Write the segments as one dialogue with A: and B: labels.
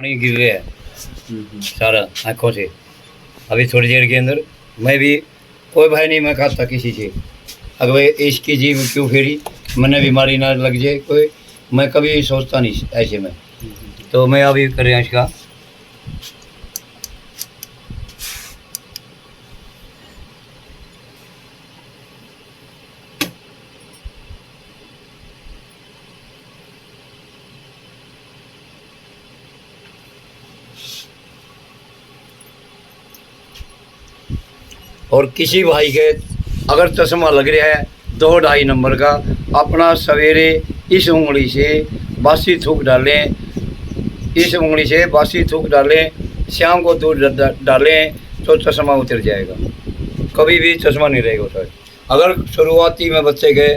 A: पानी गिर रहा है सारा आँखों से। अभी थोड़ी देर के अंदर मैं भी कोई भय नहीं मैं खाता किसी से। अगर इसकी जीव क्यों फेरी, मैंने बीमारी ना लग जाए कोई, मैं कभी सोचता नहीं ऐसे में। तो मैं अभी कर रहा इसका और किसी भाई के अगर चश्मा लग रहा है 2-2.5 नंबर का, अपना सवेरे इस उंगली से बासी थूक डालें, इस उंगली से बासी थूक डालें, शाम को दूध डालें तो चश्मा उतर जाएगा, कभी भी चश्मा नहीं रहेगा सर। अगर शुरुआती में बच्चे के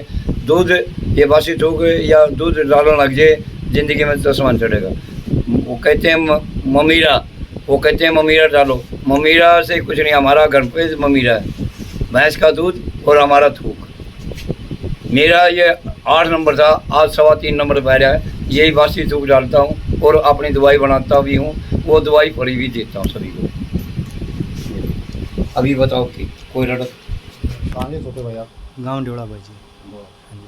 A: दूध ये बासी थूक या दूध डालने लग जाए, ज़िंदगी में चश्मा नहीं चढ़ेगा। वो कहते हैं ममीरा, वो कहते हैं ममीरा डालो, ममीरा से कुछ नहीं, हमारा घर पे ममीरा है, भैंस का दूध और हमारा थूक। मेरा ये 8 नंबर था, आज 3.25 नंबर बह रहा है। यही बासी थूक डालता हूँ और अपनी दवाई बनाता भी हूँ, वो दवाई फ्री भी देता हूँ सभी को। अभी बताओ कि कोई लड़क
B: कहाँ से सोते भाई आप?
C: गांव ड्योड़ा भाई जी।
B: हाँ जी।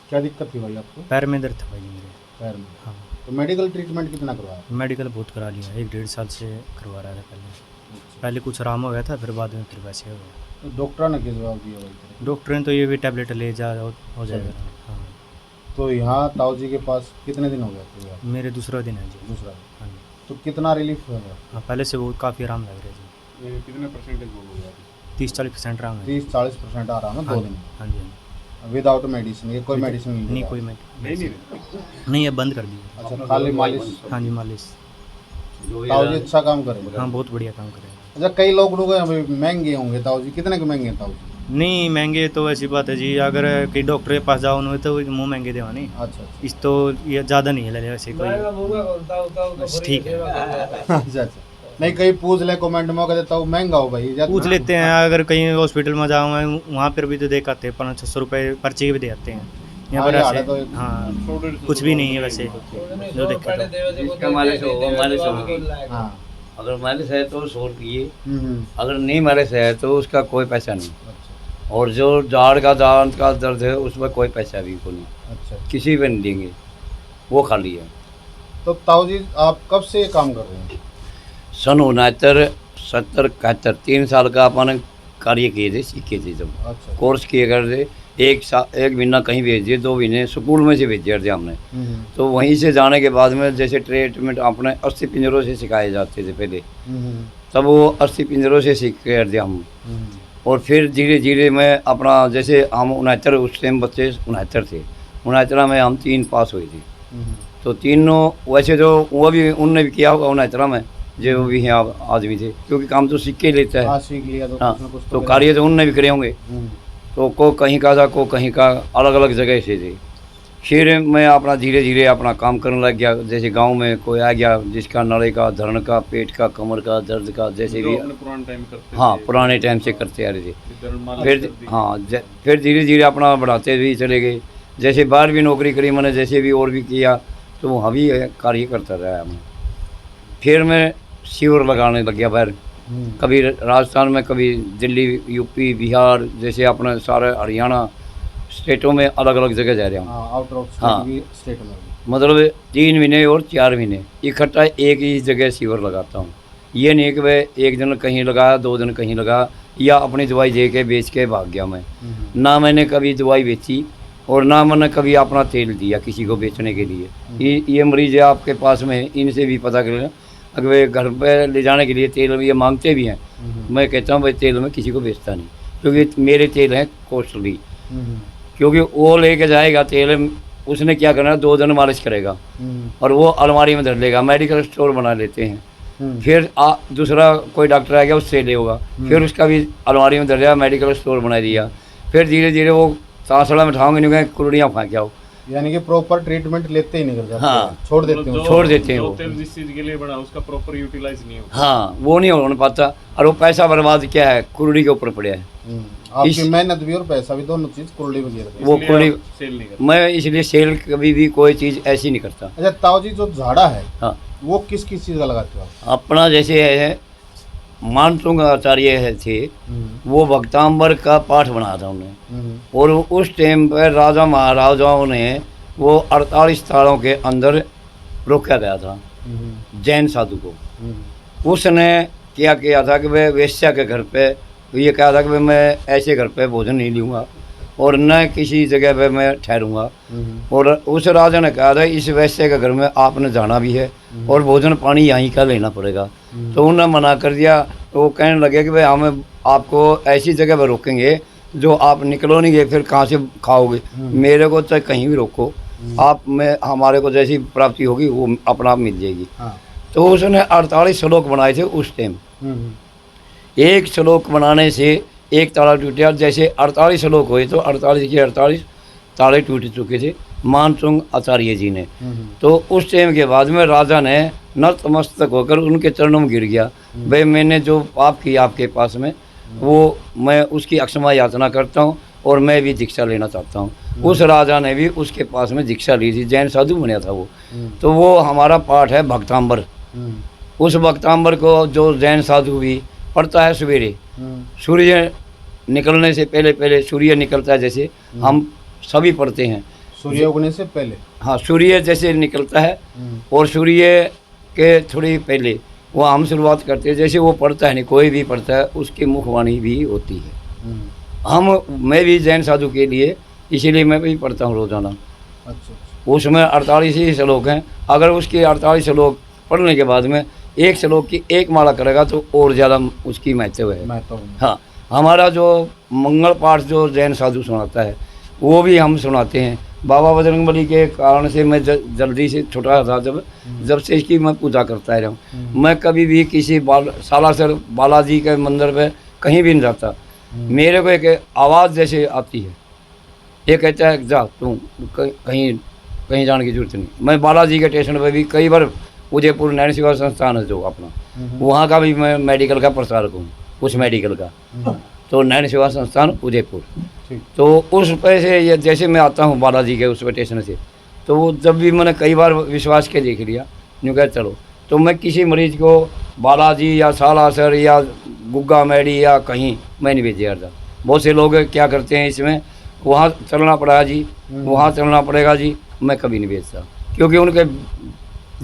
B: क्या दिक्कत थी भाई आपको?
C: पैर में दर्द था भाई जी मेरे।
B: पैर में?
C: हाँ,
B: तो मेडिकल ट्रीटमेंट कितना करवाया?
C: मेडिकल बहुत करा लिया, 1-1.5 साल से करवा रहा था पहले कुछ आराम हो गया था, फिर बाद में फिर वैसे हो गया।
B: तो डॉक्टर ने क्या जवाब दिया भाई?
C: डॉक्टर ने तो ये भी टैबलेट ले जा हो जाएगा। हाँ,
B: तो यहाँ ताऊ जी के पास कितने दिन हो गए थे आप?
C: मेरे दूसरा दिन है जी।
B: दूसरा?
C: हाँ जी।
B: तो कितना रिलीफ हुआ?
C: हाँ, पहले से बहुत काफ़ी आराम लग रहा है जी।
B: कितने परसेंटेज हो गया?
C: 30-40% आराम है।
B: 30-40% आराम है 2 दिन
C: हाँ जी, हाँ
B: विदाउट मेडिसिन? ये कोई मेडिसिन
C: जी। नहीं कोई नहीं, ये बंद कर दिया।
B: अच्छा, खाली मालिश?
C: हाँ जी, मालिश।
B: ताऊ जी अच्छा काम करेंगे?
C: हाँ, बहुत बढ़िया काम करेगा।
B: अच्छा, कई लोग महंगे होंगे ताऊ जी, कितने के महंगे हैं ताऊ जी?
C: नहीं महंगे तो ऐसी बात है जी, अगर कई डॉक्टर के पास जाओ उन्हें तो मुँह महंगे देवा नहीं।
B: अच्छा
C: इस तो ये ज़्यादा नहीं है ले वैसे कोई, बस ठीक है।
B: अच्छा। अच्छा, नहीं कहीं पूछ ले कमेंट में, कहते ताऊ महंगा हो भाई,
C: पूछ लेते हैं, अगर कहीं हॉस्पिटल में जाऊँ मैं वहाँ पर भी तो दे आते हैं, 500-600 रुपये पर्ची भी दे आते हैं। यहाँ पर
B: हाँ,
C: ऐसे
B: तो
C: हाँ कुछ भी नहीं है वैसे जो देखा
A: इसका मालिश होगा, मालिश होगी।
B: हाँ।
A: अगर मालिश है तो 100 रुपये,
B: हम्म।
A: अगर नहीं मालिश है तो उसका कोई पैसा नहीं।
B: अच्छा।
A: और जो दाढ़ का दर्द है उसमें कोई पैसा भी को नहीं,
B: अच्छा,
A: किसी पे नहीं देंगे, वो खाली है।
B: तो ताऊ जी आप कब से ये काम कर रहे हैं?
A: सन 69-70-71 3 साल का अपन कार्य किए थे, सीखे थे। जब
B: अच्छा।
A: कोर्स किए करते, 1 महीना कहीं भेज दिए, 2 महीने स्कूल में से भेज दिए थे हमने।
B: हम्म।
A: तो वहीं से जाने के बाद में जैसे ट्रीटमेंट अपने 80 पिंजरों से सिखाए जाते थे पहले,
B: हम्म।
A: तब वो 80 पिंजरों से सीख कर दिया हम। और फिर धीरे धीरे मैं अपना, जैसे हम 69 उस टाइम बच्चे 69 थे, 69 में हम 3 पास हुए थे। तो तीनों वैसे तो वो भी उनने भी किया होगा 69 में, जो भी हैं आदमी थे, क्योंकि काम तो सीख के ही लेता है।
B: हाँ, सीख लिया तो
A: हाँ,
B: कुछ ना कुछ
A: तो
B: करें।
A: कार्य तो उनने भी करे होंगे। तो को कहीं का था, को कहीं का, अलग अलग जगह से थे। फिर मैं अपना धीरे धीरे अपना काम करने लग गया। जैसे गांव में कोई आ गया जिसका नड़े का, धरण का, पेट का, कमर का दर्द का, जैसे भी
D: पुराने टाइम करते
A: हाँ पुराने टाइम से करते आ रहे थे। फिर हाँ फिर धीरे धीरे अपना बढ़ाते भी चले गए। जैसे बाहर भी नौकरी करी मैंने, जैसे भी और भी किया, तो वहाँ भी कार्य करता रहा मैं। फिर मैं शिविर लगाने लग गया बाहर, कभी राजस्थान में, कभी दिल्ली, यूपी, बिहार, जैसे अपने सारे हरियाणा स्टेटों में अलग अलग जगह जा रहा हूँ।
B: आउट ऑफ
A: हाँ।
B: स्टेट में
A: मतलब 3 महीने और 4 महीने इकट्ठा एक ही जगह शिविर लगाता हूँ। ये नहीं कि भाई एक दिन कहीं लगा, 2 दिन कहीं लगा, या अपनी दवाई दे के बेच के भाग गया मैं। ना मैंने कभी दवाई बेची और ना मैंने कभी अपना तेल दिया किसी को बेचने के लिए। ये मरीज है आपके पास में, इनसे भी पता कर लेना। अगर वे घर पे ले जाने के लिए तेल ये मांगते भी हैं, मैं कहता हूँ भाई तेल में किसी को बेचता नहीं, क्योंकि मेरे तेल हैं कॉस्टली। क्योंकि वो लेके जाएगा तेल, उसने क्या करना, 2 दिन मालिश करेगा और वो अलमारी में धर लेगा, मेडिकल स्टोर बना लेते हैं। फिर दूसरा कोई डॉक्टर आ गया, उससे ले होगा, फिर उसका भी अलमारी में धर लिया, मेडिकल स्टोर बना दिया। फिर धीरे धीरे वो तासड़ा में ठाओगे नहीं गए, कुरड़ियाँ फाँक आओ,
B: यानी कि प्रॉपर ट्रीटमेंट लेते ही नहीं कर जाते
A: हाँ।
B: हैं, छोड़ देते हैं
D: जो-
A: छोड़ देते हैं
D: जो
A: वो।
D: तेल जिस चीज के लिए बना उसका प्रॉपर यूटिलाइज नहीं होता।
A: हाँ, वो नहीं हो पाता और वो पैसा बर्बाद क्या है, कुर्डी के ऊपर पड़ा है।
B: आपकी
A: इस-
B: मेहनत भी और पैसा भी दोनों चीज कुरली में गिर गई।
A: वो
D: इसलिए
A: कुर्डी
D: आप सेल नहीं करते।
A: मैं इसलिए सेल कभी भी कोई चीज़ ऐसी नहीं करता।
B: अच्छा ताऊ जी, जो झाड़ा है
A: हाँ,
B: वो किस किस चीज का लगाते हो आप?
A: अपना जैसे है मानसूंग आचार्य है थे,
B: हम्म,
A: वो भक्तांबर का पाठ बनाया था उन्होंने।
B: हम्म,
A: और उस टाइम पर राजा महाराजाओं ने वो 48 तालों के अंदर रोका गया था जैन साधु को। उसने क्या किया था कि वह वेश्या के घर पे ये कहा था कि भाई मैं ऐसे घर पे भोजन नहीं लूँगा और न किसी जगह पे मैं ठहरूंगा। और उस राजा ने कहा था इस वैश्य के घर में आपने जाना भी है और भोजन पानी यहीं का लेना पड़ेगा। तो उन्होंने मना कर दिया। तो वो कहने लगे कि भाई हमें आपको ऐसी जगह पर रोकेंगे जो आप निकलो नहीं गए, फिर कहाँ से खाओगे, मेरे को चाहे कहीं भी रोको, आप में हमारे को जैसी प्राप्ति होगी वो अपना आप मिल जाएगी।
B: हाँ।
A: तो उसने 48 श्लोक बनाए थे उस टाइम। एक श्लोक बनाने से एक ताला टूट गया। जैसे 48 श्लोक हुए तो 48 के 48 ताले टूट चुके थे मानसूंग आचार्य जी ने। तो उस टाइम के बाद में राजा ने नतमस्तक होकर उनके चरणों में गिर गया, भाई मैंने जो पाप किया आपके पास में वो मैं उसकी अक्षमा याचना करता हूँ और मैं भी दीक्षा लेना चाहता हूँ। उस राजा ने भी उसके पास में दीक्षा ली थी, जैन साधु बना था वो। तो वो हमारा पाठ है भक्तांबर। उस भक्तांबर को जो जैन साधु भी पढ़ता है सवेरे सूर्य निकलने से पहले, पहले सूर्य निकलता है जैसे हम सभी पढ़ते हैं,
B: सूर्य उगने से पहले।
A: हाँ सूर्य जैसे निकलता है और सूर्य के थोड़ी पहले वो हम शुरुआत करते हैं। जैसे वो पढ़ता है नहीं, कोई भी पढ़ता है उसकी मुखवाणी भी होती है। मैं भी जैन साधु के लिए इसीलिए मैं भी पढ़ता हूँ रोजाना।
B: अच्छा।
A: उसमें 48 ही श्लोक हैं। अगर उसके 48 श्लोक पढ़ने के बाद में एक श्लोक की एक माला करेगा तो और ज़्यादा उसकी महत्व है।
B: मैं तो
A: हाँ, हमारा जो मंगल पाठ जो जैन साधु सुनाता है वो भी हम सुनाते हैं। बाबा बजरंगबली के कारण से मैं जल्दी से छोटा था, जब से इसकी मैं पूजा करता रहा हूँ। मैं कभी भी किसी सालासर बालाजी के मंदिर पे कहीं भी नहीं जाता, मेरे को एक आवाज़ जैसे आती है, ये कहता है जा तू कहीं कहीं जाने की जरूरत नहीं। मैं बालाजी के स्टेशन पे भी कई बार, उदयपुर नैन सेवा संस्थान है जो अपना, वहाँ का भी मैं मेडिकल का प्रसारक हूँ, उस मेडिकल का। तो नैन सेवा संस्थान उदयपुर।
B: ठीक।
A: तो उस पैसे ये जैसे मैं आता हूँ बालाजी के उस स्टेशन से, तो वो जब भी मैंने कई बार विश्वास के देख लिया, यूँ कह चलो, तो मैं किसी मरीज को बालाजी या सालासर या गुग्गा मैडी या कहीं मैं नहीं भेज जाता। बहुत से लोग क्या करते हैं इसमें, वहाँ चलना पड़ा जी, वहाँ चलना पड़ेगा जी, मैं कभी नहीं भेजता क्योंकि उनके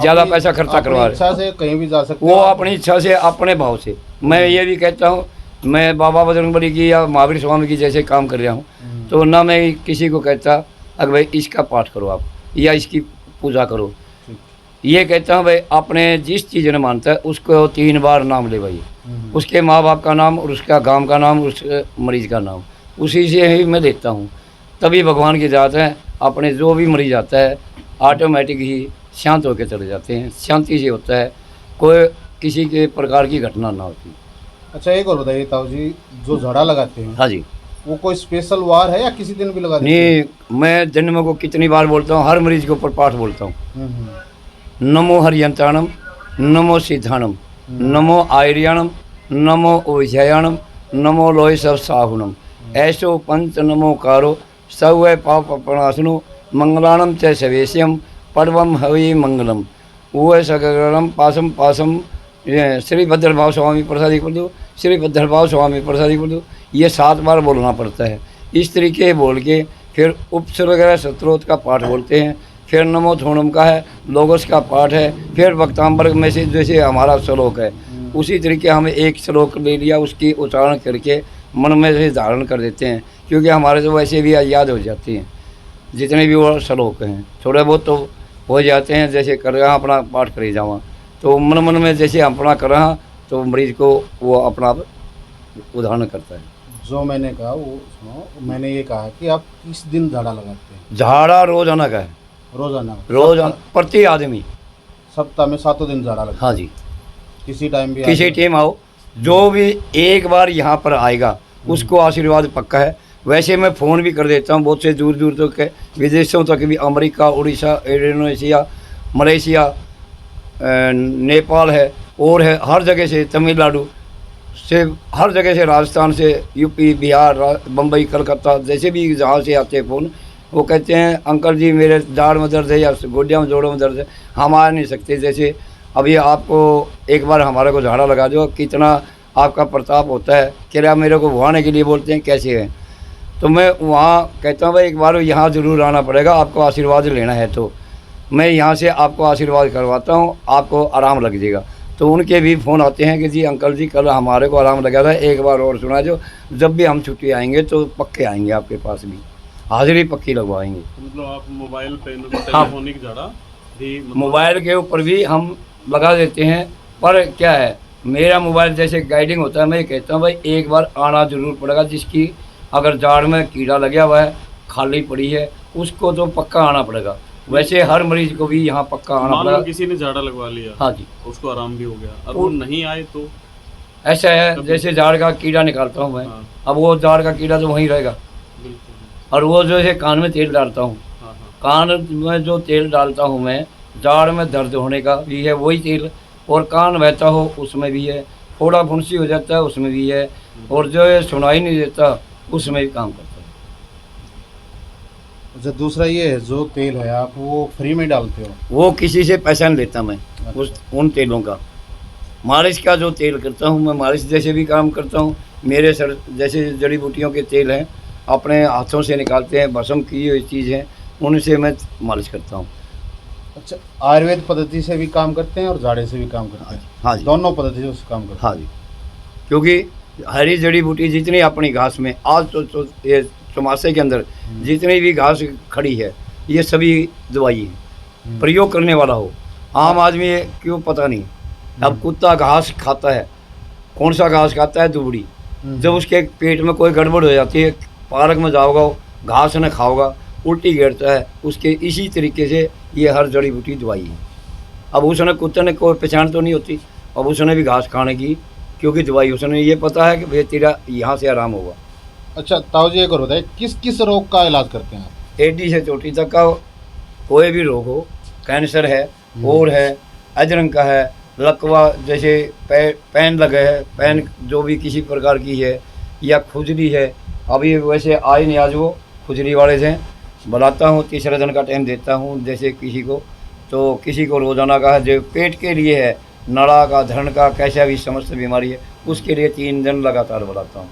A: ज़्यादा
B: अपनी-
A: पैसा खर्चा
B: अपनी
A: करवा रहे।
B: इच्छा से कहीं भी जा सकते
A: वो
B: हो।
A: अपनी इच्छा से अपने भाव से। मैं ये भी कहता हूँ, मैं बाबा बजरंगबली की या महावीर स्वामी की जैसे काम कर रहा हूँ, तो ना मैं किसी को कहता अगर भाई इसका पाठ करो आप या इसकी पूजा करो। ये कहता हूँ भाई अपने जिस चीज़ ने मानता है उसको 3 बार नाम ले भाई, उसके माँ बाप का नाम और उसका गांव का नाम, उस मरीज का नाम, उसी से ही मैं देखता हूँ। तभी भगवान की जात है, अपने जो भी मरीज आता है ऑटोमेटिक ही शांत होकर चले जाते हैं। शांति से होता है, कोई किसी के प्रकार की घटना ना होती।
B: अच्छा एक और बताइए ताऊ जी, जो झाड़ा लगाते हैं
A: हाँ जी।
B: वो कोई स्पेशल वार है या किसी दिन भी लगा देते हैं?
A: नहीं, मैं जन्म को कितनी बार बोलता हूँ, हर मरीज के ऊपर पाठ बोलता हूँ। नमो हरियंत्राणम, नमो सिद्धाणम, नमो आयर्याणम, नमो ओझयाणम, नमो लोय सब साहुनम, ऐसो पंच नमो कारो सवै पाप प्रणाशनो, मंगलाणम च सवेश्यम पर्वम हवि मंगलम, वो सगरम पासम पासम, श्री भद्रभाव स्वामी प्रसादी कर दो, श्री भद्रभाव स्वामी प्रसादी कर दो। ये 7 बार बोलना पड़ता है। इस तरीके बोल के फिर उपसर्ग शत्रोत का पाठ बोलते हैं, फिर नमो थोणम का है, लोगोस का पाठ है, फिर वक्तांबर में से जैसे हमारा श्लोक है उसी तरीके हमें एक श्लोक ले लिया, उसकी उच्चारण करके मन में से धारण कर देते हैं, क्योंकि हमारे तो वैसे भी याद हो जाती हैं जितने भी वो श्लोक हैं, थोड़े बहुत तो हो जाते हैं। जैसे कर रहा अपना पाठ करी जावा तो मन मन में जैसे अपना कर रहा तो मरीज को वो अपना उदाहरण करता है।
B: जो मैंने कहा वो सुनो, मैंने ये कहा कि आप किस दिन झाड़ा लगाते हैं?
A: झाड़ा रोजाना का है,
B: रोजाना?
A: रोजाना प्रति आदमी।
B: सप्ताह में 7 दिन झाड़ा लगता
A: हाँ जी,
B: है? किसी टाइम भी
A: किसी
B: आइए।
A: टाइम आओ, जो भी एक बार यहाँ पर आएगा उसको आशीर्वाद पक्का है। वैसे मैं फ़ोन भी कर देता हूँ बहुत से दूर दूर तक के विदेशों तक भी, America, Orissa, Indonesia, Malaysia, Nepal है और है, हर जगह से, तमिलनाडु से, हर जगह से, राजस्थान से, यूपी, बिहार, बम्बई, कलकत्ता, जैसे भी जहाँ से आते हैं फ़ोन, वो कहते हैं अंकल जी मेरे दाढ़ में दर्द है या गोड्या में, जोड़ों में दर्द है, हम आ नहीं सकते। जैसे अभी आपको एक बार हमारे को झाड़ा लगा दो, कितना आपका प्रताप होता है, क्या मेरे को भुआने के लिए बोलते हैं कैसे हैं, तो मैं वहाँ कहता हूँ भाई एक बार यहाँ ज़रूर आना पड़ेगा, आपको आशीर्वाद लेना है तो मैं यहाँ से आपको आशीर्वाद करवाता हूँ, आपको आराम लग जाएगा। तो उनके भी फ़ोन आते हैं कि जी अंकल जी कल हमारे को आराम लगा था, एक बार और सुना जो, जब भी हम छुट्टी आएंगे तो पक्के आएंगे आपके पास भी, हाजिरी पक्की लगवाएंगे।
D: मतलब आप मोबाइल पे टेलीफोनिक झाड़ा भी
A: मोबाइल के ऊपर भी हम लगा देते हैं, पर क्या है मेरा मोबाइल जैसे गाइडिंग होता है, मैं कहता हूँ भाई एक बार आना ज़रूर पड़ेगा, जिसकी अगर जाड़ में कीड़ा लगा हुआ है, खाली पड़ी है, उसको तो पक्का आना पड़ेगा। वैसे हर मरीज को भी यहाँ पक्का आना
D: मान लो
A: पड़ेगा।
D: किसी ने झाड़ा लगवा लिया,
A: हाँ जी,
D: उसको आराम भी हो गया, और वो नहीं आए तो
A: ऐसा है जैसे जाड़ का कीड़ा निकालता हूँ मैं,
D: हाँ।
A: अब वो जाड़ का कीड़ा तो वहीं रहेगा,
D: बिल्कुल।
A: और वो जो है कान में तेल डालता हूँ,
D: हाँ हाँ
A: कान में जो तेल डालता हूँ मैं, जाड़ में दर्द होने का भी है वही तेल, और कान बहता हो उसमें भी है, फोड़ा फुंसी हो जाता है उसमें भी है, और जो है सुनाई नहीं देता उसमें भी काम करता है।
B: अच्छा, दूसरा ये है जो तेल है आप वो फ्री में डालते हो?
A: वो किसी से पैसा नहीं लेता मैं उस उन तेलों का। मालिश का जो तेल करता हूँ मैं, मालिश जैसे भी काम करता हूँ, मेरे सर जैसे जड़ी बूटियों के तेल हैं, अपने हाथों से निकालते हैं, भस्म की हुई चीज़ हैं, उनसे मैं मालिश करता हूँ।
B: अच्छा, आयुर्वेद पद्धति से भी काम करते हैं और झाड़े से भी काम करते हैं?
A: हाँ जी,
B: दोनों पद्धति से काम करते हैं?
A: हाँ जी, क्योंकि हरी जड़ी बूटी जितनी अपनी घास में आज तो ये चौमासे के अंदर जितनी भी घास खड़ी है ये सभी दवाई है, प्रयोग करने वाला हो। आम आदमी ये क्यों पता नहीं। अब कुत्ता घास खाता है, कौन सा घास खाता है? दुबड़ी। जब उसके पेट में कोई गड़बड़ हो जाती है, पार्क में जाओगा घास न खाओगा, उल्टी गिरता है, उसके इसी तरीके से ये हर जड़ी बूटी दवाई है। अब उसने कुत्ते ने कोई पहचान तो नहीं होती, अब उसने भी घास खाने की, क्योंकि दवाई उसने ये पता है कि भाई तेरा यहाँ से आराम होगा।
B: अच्छा ताऊ जी, एक और बताइए, किस किस रोग का इलाज करते हैं आप?
A: एडी से चोटी तक का कोई भी रोग हो, कैंसर है और है, अजरंग का है, लकवा जैसे पैन लगे है, पैन जो भी किसी प्रकार की है, या खुजली है, अभी वैसे आई नहीं, आज वो खुजली वाले से बुलाता हूँ, तीसरे दिन का टाइम देता हूँ जैसे किसी को, तो किसी को रोज़ाना का है जो पेट के लिए है, नड़ा का, धरण का, कैसा भी समस्त बीमारी है उसके लिए 3 दिन लगातार बुलाता हूँ,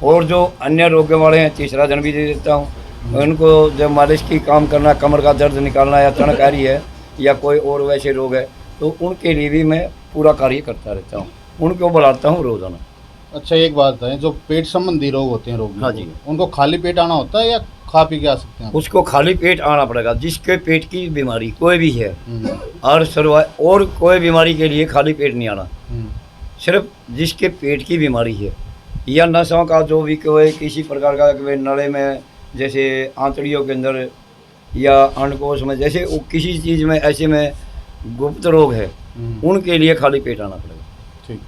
A: और जो अन्य रोग वाले हैं तीसरा दिन भी दे देता हूँ। उनको जब मालिश की काम करना, कमर का दर्द निकालना या तनकारी है या कोई और वैसे रोग है, तो उनके लिए भी मैं पूरा कार्य करता रहता हूँ, उनको बुलाता हूँ रोज़ाना।
B: अच्छा, एक बात बताएं, जो पेट संबंधी रोग होते हैं रोग,
A: हाँ जी,
B: उनको खाली पेट आना होता है या खा पी के आ सकते हैं आप?
A: उसको खाली पेट आना पड़ेगा, जिसके पेट की बीमारी कोई भी है,
B: हम्म,
A: और कोई बीमारी के लिए खाली पेट नहीं आना,
B: हम्म,
A: सिर्फ जिसके पेट की बीमारी है या नसों का जो भी कोई किसी प्रकार का कोई नड़े में, जैसे आंतड़ियों के अंदर या अंडकोश में, जैसे वो किसी चीज़ में ऐसे में गुप्त रोग है, उनके लिए खाली पेट आना पड़ेगा।
B: ठीक।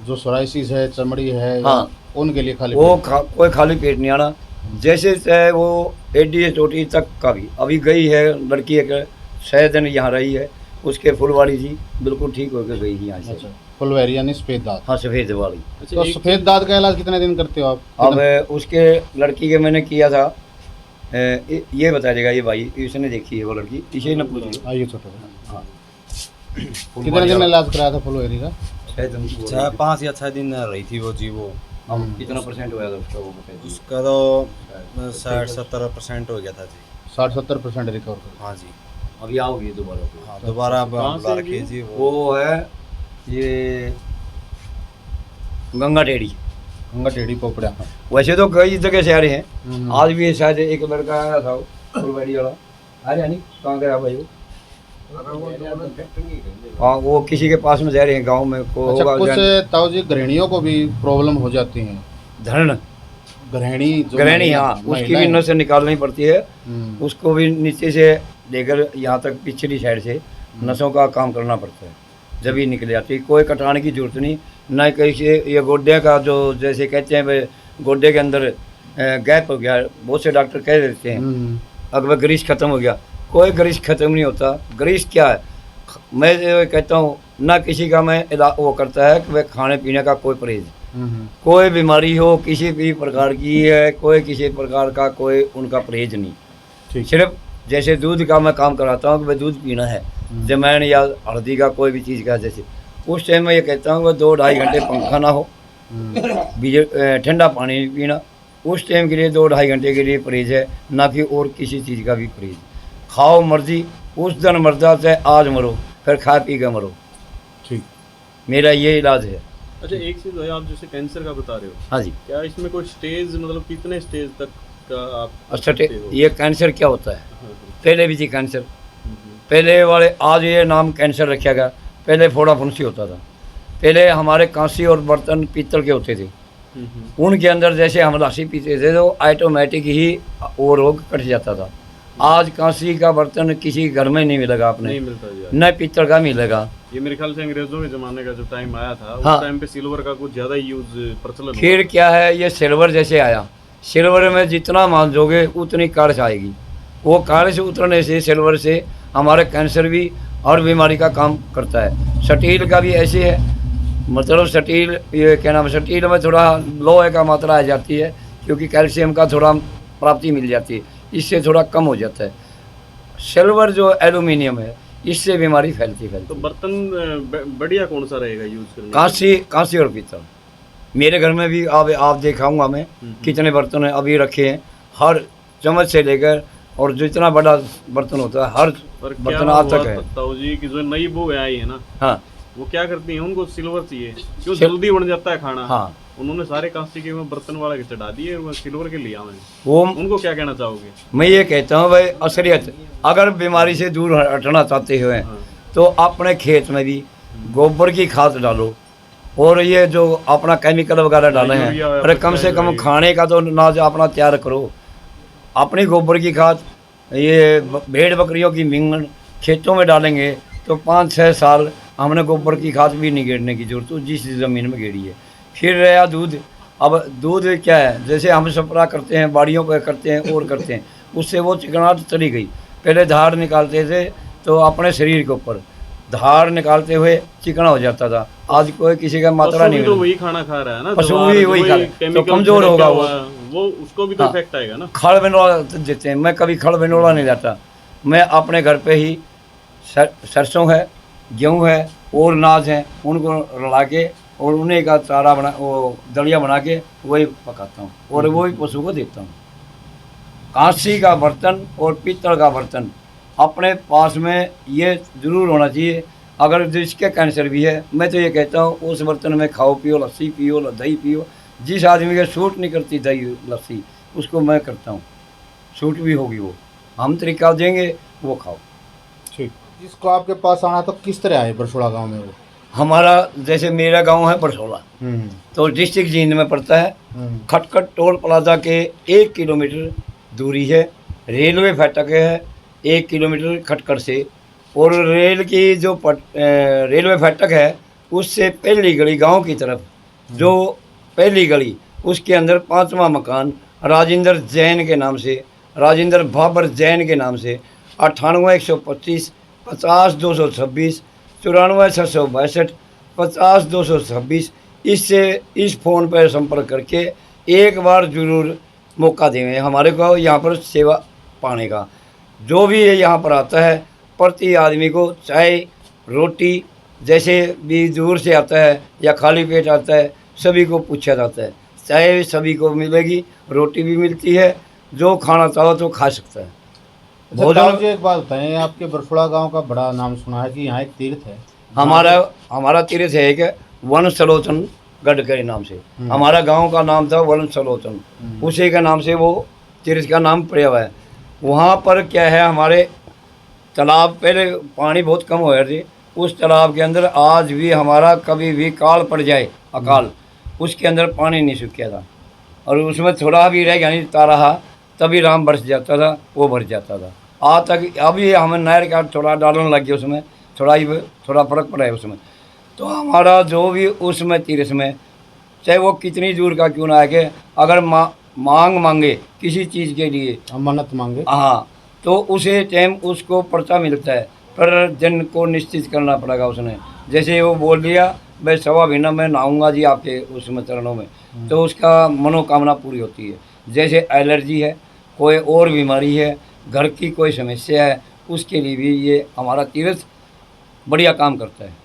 B: जो सोराइसिस है, चमड़ी है,
A: हाँ,
B: उनके लिए खाली
A: वो
B: पेट?
A: कोई खाली पेट नहीं आना। जैसे चाहे वो एडी से चोटी तक का भी, अभी गई है लड़की एक 6 दिन यहाँ रही है, उसके फुलवाड़ी जी बिल्कुल ठीक होकर गई है यहाँ से।
B: अच्छा, फुलवैरी यानी सफ़ेद दांत।
A: हाँ, सफ़ेद वाली।
B: तो सफ़ेद दांत का इलाज कितने दिन करते हो आप?
A: अब उसके लड़की के मैंने किया था, ये बता देगा ये भाई, इसने देखी है वो लड़की, इसे न पूछिए।
B: आइए छोटे भाई।
A: हाँ,
B: कितने दिन इलाज कराया था फुलवैरी का?
E: 5 या 6 दिन रही थी वो जी। वो
A: कितना % हुआ था उसका, वो बताइए।
E: उसका तो 60-70% हो गया था जी।
B: 60-70% रिकवर कर?
E: हाँ जी।
A: अभी आओगी दोबारा?
E: हाँ, दोबारा आप
D: कहाँ से
E: बुला
D: है
E: रखिए
D: ये?
E: जी।
A: वो है ये गंगा टेढ़ी।
B: गंगा टेढ़ी पोपड़ा।
A: वैसे तो कई जगह से आ रहे हैं, आज भी शायद एक लड़का आया था फुलवाड़ी वाला, अरे नहीं कहाँ गया भाई वो? हाँ, वो किसी के पास में जा रहे हैं गांव में को
B: अच्छा,
A: होगा
B: कुछ ताऊ जी गृहिणियों को भी प्रॉब्लम हो जाती है?
A: धरण
B: गृहिणी,
A: हाँ, उसकी भी नसें निकालनी पड़ती है, उसको भी नीचे से लेकर यहाँ तक पिछली साइड से नसों का काम करना पड़ता है, जब ही निकल जाती है। कोई कटाने की जरूरत नहीं, ना कहीं से ये गोड्डे का जो जैसे कहते हैं भाई गोड्डे के अंदर गैप हो गया, बहुत से डॉक्टर कह देते हैं अगर ग्रीस खत्म हो गया, कोई ग्रीस खत्म नहीं होता। ग्रीस क्या है, मैं ये कहता हूँ ना किसी का मैं वो करता है कि वह खाने पीने का कोई परहेज, कोई बीमारी हो किसी भी प्रकार की है, कोई किसी प्रकार का कोई उनका परहेज नहीं। सिर्फ जैसे दूध का मैं काम कराता हूँ कि वह दूध पीना है, जमैन या हल्दी का कोई भी चीज़ का, जैसे उस टाइम मैं ये कहता हूँ वह 2-2.5 घंटे पंखा ना हो, ठंडा पानी पीना, उस टाइम के लिए 2-2.5 घंटे के लिए परहेज है, ना कि और किसी चीज़ का भी परहेज। खाओ मर्जी, उस दिन मरदा चाहे आज मरो, फिर खा पी के मरो।
B: ठीक,
A: मेरा ये इलाज है।
D: अच्छा, एक चीज़ है, आप जैसे कैंसर का बता रहे हो,
A: हाँ जी।
D: क्या इसमें कोई स्टेज, मतलब कितने स्टेज तक का आप
A: अच्छा,
D: करते हो?
A: ये कैंसर क्या होता है,
D: हाँ,
A: पहले भी थी कैंसर, पहले वाले, आज ये नाम कैंसर रखा गया, पहले फोड़ा फुंसी होता था। पहले हमारे कांसी और बर्तन पीतल के होते थे, उनके अंदर जैसे हम लासी पीते थे तो ऑटोमेटिक ही वो रोग कट जाता था। आज कांसी का बर्तन किसी घर में नहीं मिलेगा आपने,
D: नहीं मिलता जी।
A: न पीतल का मिलेगा।
D: ये मेरे ख्याल से अंग्रेजों के ज़माने का जो टाइम आया था,
A: हाँ।
D: उस टाइम पे सिल्वर का कुछ ज़्यादा यूज प्रचलन
A: फिर
D: हुआ।
A: क्या है, ये सिल्वर जैसे आया, सिल्वर में जितना मांझोगे उतनी कारश आएगी, वो कारश उतरने से सिल्वर से हमारे कैंसर भी और बीमारी का काम करता है। स्टील का भी ऐसे है, मतलब स्टील, ये क्या नाम है, स्टील में थोड़ा लोहे का मात्रा आ जाती है क्योंकि कैल्शियम का थोड़ा प्राप्ति मिल जाती है, इससे थोड़ा कम हो जाता है। सिल्वर जो एल्यूमिनियम है, इससे बीमारी फैलती
D: तो बर्तन बढ़िया कौन सा रहेगा यूज करने?
A: कांसी और पीतल। मेरे घर में भी आप दिखाऊंगा मैं कितने बर्तन है अभी रखे हैं, हर चम्मच से लेकर और जितना बड़ा बर्तन होता है हर
D: पर
A: बर्तन आज तक है।
D: ताऊ जी की जो नई बहू आई है ना,
A: हाँ
D: वो क्या करती हैं, उनको सिल्वर चाहिए, क्यों
A: सिल-
D: जल्दी बन जाता है खाना।
A: हाँ,
D: उन्होंने सारे कांसी के बर्तन वाला के चढ़ा दिए, वो सिल्वर के लिया मैं।
A: वो
D: उनको क्या कहना चाहोगे?
A: मैं ये कहता हूँ भाई, असलियत अगर बीमारी से दूर हटना चाहते हुए
D: हाँ।
A: तो अपने खेत में भी गोबर की खाद डालो, और ये जो अपना केमिकल वगैरह डाले हैं,
D: यूरिया
A: अरे कम से कम खाने का तो अनाज अपना तैयार करो। अपनी गोबर की खाद, ये भेड़ बकरियों की मिंगन खेतों में डालेंगे तो 5-6 साल हमने गोबर की खाद भी नहीं गेड़ने की जरूरत हो, जिस ज़मीन में गेड़ी है। फिर रहा दूध, अब दूध क्या है, जैसे हम सपरा करते हैं, बाड़ियों पर करते हैं और करते हैं, उससे वो चिकनाहट चली गई। पहले धार निकालते थे तो अपने शरीर के ऊपर धार निकालते हुए चिकना हो जाता था, आज कोई किसी का मात्रा
D: पशु
A: नहीं
D: भी तो
A: मिलती।
D: वही खाना खा रहा है ना,
A: पशु
D: जवार,
A: भी
D: जो
A: वही खा रहा है, तो
D: chemical
A: कमजोर
D: छिड़का
A: होगा
D: हुआ है, वो उसको भी तो
A: हाँ।
D: इफेक्ट आएगा ना।
A: खड़ बिनोला देते हैं, मैं कभी खड़ बिनोला नहीं लाता, मैं अपने घर पे ही सरसों है, गेहूँ है और अनाज है, उनको रला के और उन्हीं का चारा बना, वो दलिया बना के वही पकाता हूँ और वही पशु को देता हूँ। कांसी का बर्तन और पीतल का बर्तन अपने पास में ये ज़रूर होना चाहिए। अगर जिसके कैंसर भी है, मैं तो ये कहता हूँ उस बर्तन में खाओ पियो, लस्सी पियो, दही पियो। जिस आदमी के सूट नहीं करती दही लस्सी, उसको मैं करता हूँ, सूट भी होगी, वो हम तरीका देंगे, वो खाओ।
B: ठीक। जिसको आपके पास आना तो किस तरह आए बरसोड़ा गांव में वो?
A: हमारा जैसे मेरा गांव है बरसोला, तो डिस्ट्रिक्ट जींद में पड़ता है। खटखट टोल प्लाजा के 1 किलोमीटर दूरी है, रेलवे फाटक है 1 किलोमीटर खटखट से, और रेल की जो रेलवे फाटक है उससे पहली गली गांव की तरफ, जो पहली गली उसके अंदर 5वां मकान राजेंद्र जैन के नाम से, राजेंद्र बाबर जैन के नाम से 98-125 50-226 94-662 50-226, इससे इस फ़ोन पर संपर्क करके एक बार ज़रूर मौका देंगे हमारे को यहाँ पर सेवा पाने का। जो भी यहाँ पर आता है प्रति आदमी को चाय रोटी, जैसे भी दूर से आता है या खाली पेट आता है, सभी को पूछा जाता है, चाय सभी को मिलेगी, रोटी भी मिलती है, जो खाना चाहो तो खा सकता है।
B: भोजन जी, एक बात बताएं, आपके बरसोड़ा गांव का बड़ा नाम सुना है कि यहाँ एक तीर्थ है।
A: हमारा तीर्थ है एक वन सलोचन गढ़ के नाम से, हमारा गांव का नाम था वन सलोचन, उसी के नाम से वो तीर्थ का नाम पड़ा हुआ है। वहाँ पर क्या है, हमारे तालाब पहले पानी बहुत कम हो रही, उस तालाब के अंदर आज भी हमारा कभी भी काल पड़ जाए अकाल, उसके अंदर पानी नहीं सूखा था, और उसमें थोड़ा भी रह गया नहीं रहा तभी राम बरस जाता था, वो भर जाता था। आज तक अभी हमें नहर का थोड़ा डालने लग गया, उसमें थोड़ा फर्क पड़ा है उसमें। तो हमारा जो भी उसमें तीर्थ में, चाहे वो कितनी दूर का क्यों ना है, कि अगर मांग मांगे किसी चीज़ के लिए,
B: मन्नत मांगे।
A: हाँ, तो उसे टाइम उसको पर्चा मिलता है, पर दिन को निश्चित करना पड़ेगा उसने। जैसे वो बोल दिया मैं 1.25 महीना मैं नहाऊंगा जी आपके उसमें चरणों में, तो उसका मनोकामना पूरी होती है। जैसे एलर्जी है, कोई और बीमारी है, घर की कोई समस्या है, उसके लिए भी ये हमारा तीर्थ बढ़िया काम करता है।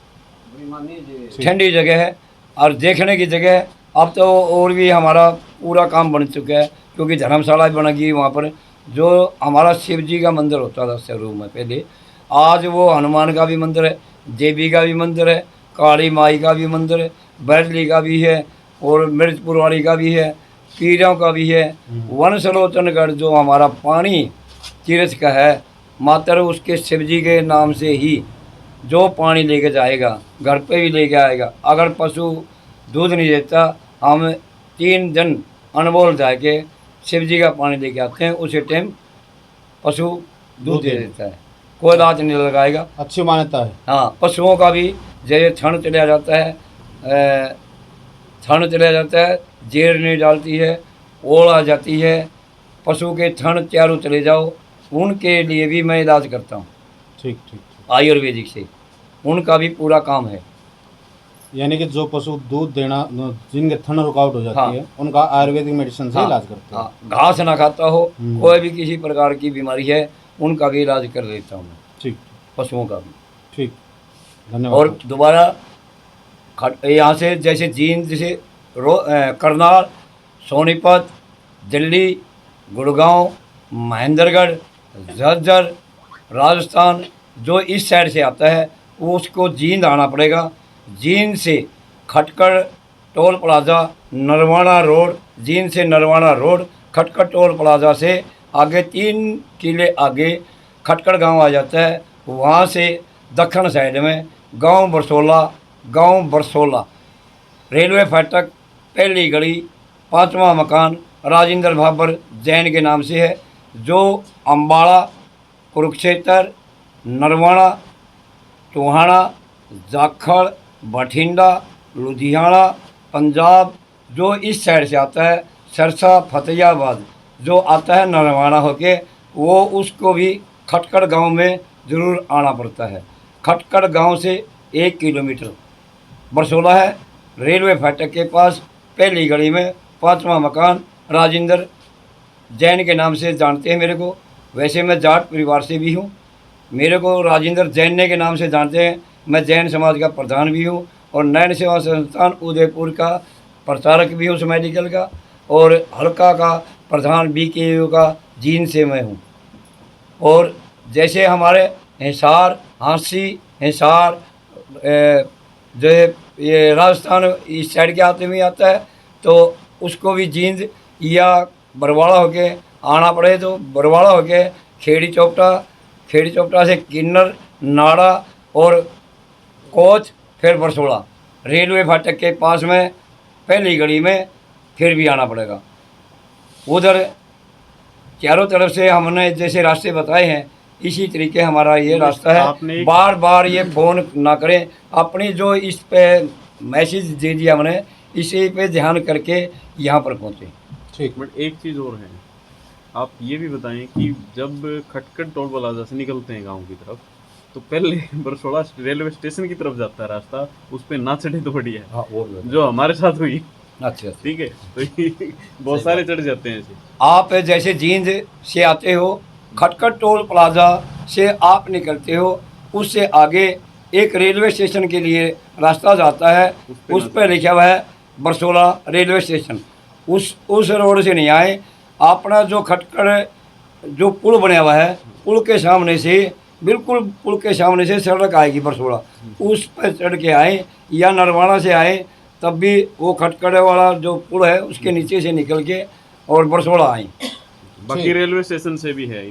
A: ठंडी जगह है और देखने की जगह है। अब तो और भी हमारा पूरा काम बन चुका है, क्योंकि धर्मशाला भी बनेगी वहाँ पर। जो हमारा शिव जी का मंदिर होता था शुरू में पहले, आज वो हनुमान का भी मंदिर है, देवी का भी मंदिर है, काली माई का भी मंदिर है, बैरली का भी है और मिर्चपुर वाली का भी है, पीरों का भी है। वनसलोचनगढ़ जो हमारा पानी तीर्थ का है, मात्र उसके शिव जी के नाम से ही जो पानी लेके जाएगा घर पे भी लेके आएगा। अगर पशु दूध नहीं देता, हम 3 दिन अनमोल जाके शिव जी का पानी लेके आते हैं, उसी टाइम पशु दूध दे देता है, कोई लाज नहीं लगाएगा।
B: अच्छी मान्यता है।
A: हाँ, पशुओं का भी जैसे थन चला जाता है, थन चला जाता है, जेर नहीं डालती है, ओल आ जाती है, पशु के थन चारों चले जाओ, उनके लिए भी मैं इलाज करता हूँ
B: ठीक ठीक।
A: आयुर्वेदिक से, उनका भी पूरा काम है।
B: यानी कि जो पशु दूध देना, जिनके थन रुकावट हो जाती
A: हाँ।
B: है, उनका आयुर्वेदिक मेडिसिन से
A: हाँ,
B: इलाज करते हैं।
A: हाँ, घास ना खाता हो, कोई भी किसी प्रकार की बीमारी है, उनका भी इलाज कर देता हूँ मैं,
B: ठीक
A: पशुओं का भी।
B: ठीक, धन्यवाद।
A: और दोबारा यहाँ से जैसे जींद से करनाल, सोनीपत, दिल्ली, गुड़गांव, महेंद्रगढ़, झज्जर, राजस्थान, जो इस साइड से आता है वो उसको जींद आना पड़ेगा। जींद से Khatkar toll plaza Narwana road, Jind से Narwana road, Khatkar toll plaza से आगे 3 किले आगे खटकड़ गांव आ जाता है। वहाँ से दक्षिण साइड में गांव बरसोला, रेलवे फाटक, पहली गली, 5वां मकान राजेंद्र भाबर जैन के नाम से है, जो अम्बाड़ा, कुरुक्षेत्र, नरवाना, टोहाना, जाखड़, बठिंडा, लुधियाना, पंजाब, जो इस साइड से आता है, सरसा, फतेहाबाद जो आता है नरवाना होके, वो उसको भी खटकड़ गांव में ज़रूर आना पड़ता है। खटकड़ गांव से 1 किलोमीटर बरसोला है, रेलवे फाटक के पास पहली गली में, 5वां मकान राजेंद्र जैन के नाम से जानते हैं मेरे को। वैसे मैं जाट परिवार से भी हूँ, मेरे को राजेंद्र जैन के नाम से जानते हैं। मैं जैन समाज का प्रधान भी हूँ और नयन सेवा संस्थान उदयपुर का प्रचारक भी हूँ, उस मेडिकल का, और हल्का का प्रधान BKU का जींद से मैं हूँ। और जैसे हमारे हिसार, हाँसी, हिसार जो ये राजस्थान इस साइड के आते में आता है, तो उसको भी जींद या बरवाड़ा होके आना पड़े तो बरवाड़ा होके खेड़ी चौपटा से किन्नर, नाड़ा और कोच, फिर बरसोला, रेलवे फाटक के पास में पहली गली में फिर भी आना पड़ेगा। उधर चारों तरफ से हमने जैसे रास्ते बताए हैं, इसी तरीके हमारा ये रास्ता है। बार बार ये फ़ोन ना करें, अपनी जो इस पे मैसेज दे दिया हमने, इसी पे ध्यान करके यहाँ पर पहुँचे।
B: ठीक।
D: बट एक चीज़ और है, आप ये भी बताएं कि जब खटकड़ टोल प्लाजा से निकलते हैं गांव की तरफ, तो पहले बरसोड़ा रेलवे स्टेशन की तरफ जाता है रास्ता, उस पर ना चढ़े तो बढ़िया है।
A: हाँ, वो
D: जो हमारे साथ हुई,
A: अच्छा,
D: ठीक है, तो बहुत सारे चढ़ जाते हैं ऐसे।
A: आप जैसे जींद से आते हो, खटकड़ टोल प्लाजा से आप निकलते हो, उससे आगे एक रेलवे स्टेशन के लिए रास्ता जाता है, उस पर लिखा हुआ है बरसोला रेलवे स्टेशन। उस रोड से नहीं आए, अपना जो खटकड़ जो पुल बना हुआ है, पुल के सामने से, बिल्कुल पुल के सामने से सड़क आएगी बरसोला, उस पर चढ़ के आए, या नरवाना से आए तब भी वो खटकड़ वाला जो पुल है उसके नीचे से निकल के और बरसोला आए।
D: बाकी रेलवे स्टेशन से भी है।